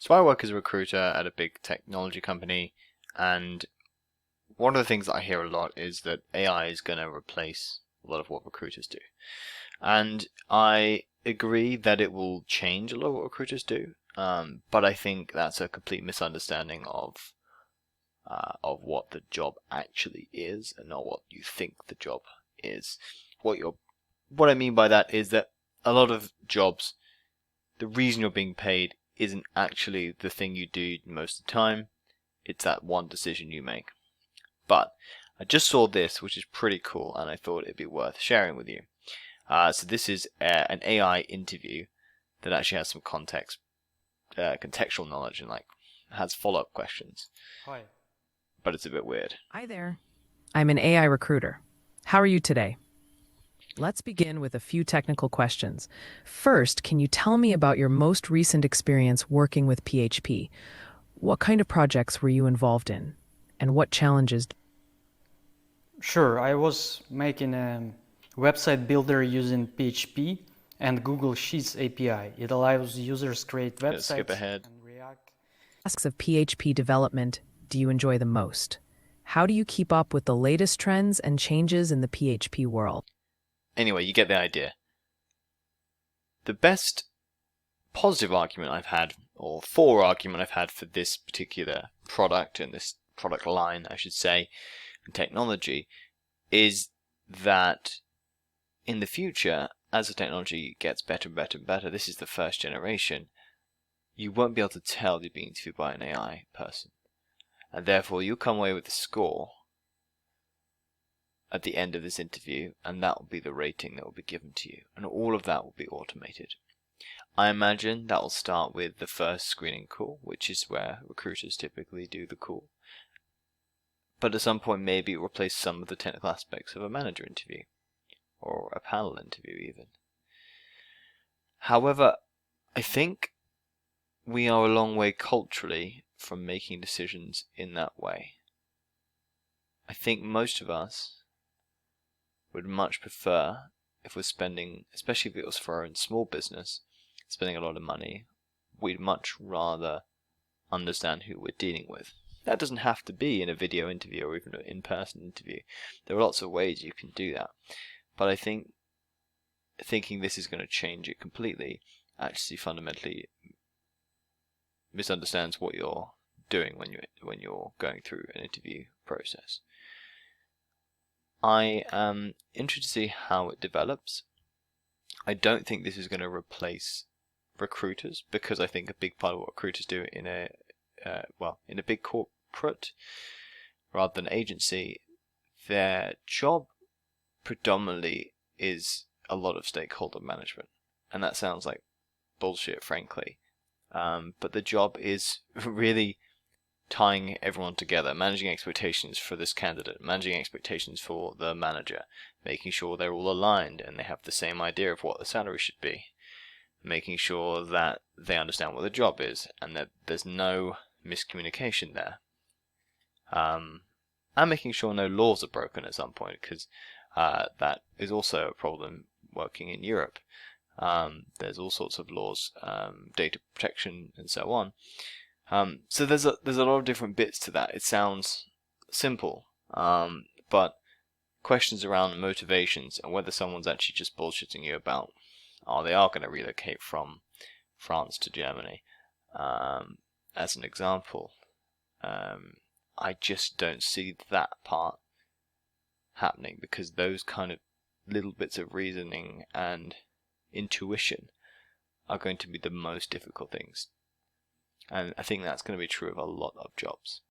So I work as a recruiter at a big technology company, and one of the things that I hear a lot is that AI is going to replace a lot of what recruiters do. And I agree that it will change a lot of what recruiters do, but I think that's a complete misunderstanding of what the job actually is, and not what you think the job is. What I mean by that is that a lot of jobs, the reason you're being paid isn't actually the thing you do most of the time. It's that one decision you make. But I just saw this, which is pretty cool, and I thought it'd be worth sharing with you. So this is an AI interview that actually has some contextual knowledge, and like has follow-up questions. Hi. But it's a bit weird. Hi there. I'm an AI recruiter. How are you today? Let's begin with a few technical questions. First, can you tell me about your most recent experience working with PHP? What kind of projects were you involved in? And what challenges? Sure, I was making a website builder using PHP and Google Sheets API. It allows users create Let's skip websites ahead. and React. Tasks of PHP development do you enjoy the most? How do you keep up with the latest trends and changes in the PHP world? Anyway, you get the idea. The best positive argument I've had, or for argument I've had for this particular product and this product line, I should say, and technology, is that in the future, as the technology gets better and better and better, this is the first generation, you won't be able to tell you're being interviewed by an AI person. And therefore, you'll come away with a score at the end of this interview, and that will be the rating that will be given to you. And all of that will be automated. I imagine that will start with the first screening call, which is where recruiters typically do the call. But at some point, maybe it will replace some of the technical aspects of a manager interview, or a panel interview even. However, I think we are a long way culturally from making decisions in that way. I think most of us would much prefer, if we're spending, especially if it was for our own small business, spending a lot of money, we'd much rather understand who we're dealing with. That doesn't have to be in a video interview or even an in-person interview. There are lots of ways you can do that. But I think thinking this is going to change it completely actually fundamentally misunderstands what you're doing when you're going through an interview process. I am interested to see how it develops. I don't think this is going to replace recruiters, because I think a big part of what recruiters do in a big corporate rather than agency, their job predominantly is a lot of stakeholder management, and that sounds like bullshit, frankly. But the job is really tying everyone together, managing expectations for this candidate, managing expectations for the manager, making sure they're all aligned and they have the same idea of what the salary should be, making sure that they understand what the job is and that there's no miscommunication there. And making sure no laws are broken at some point, because that is also a problem working in Europe. There's all sorts of laws, data protection and so on. So there's a lot of different bits to that. It sounds simple, but questions around motivations and whether someone's actually just bullshitting you about, they are going to relocate from France to Germany, as an example. I just don't see that part happening, because those kind of little bits of reasoning and intuition are going to be the most difficult things. And I think that's going to be true of a lot of jobs.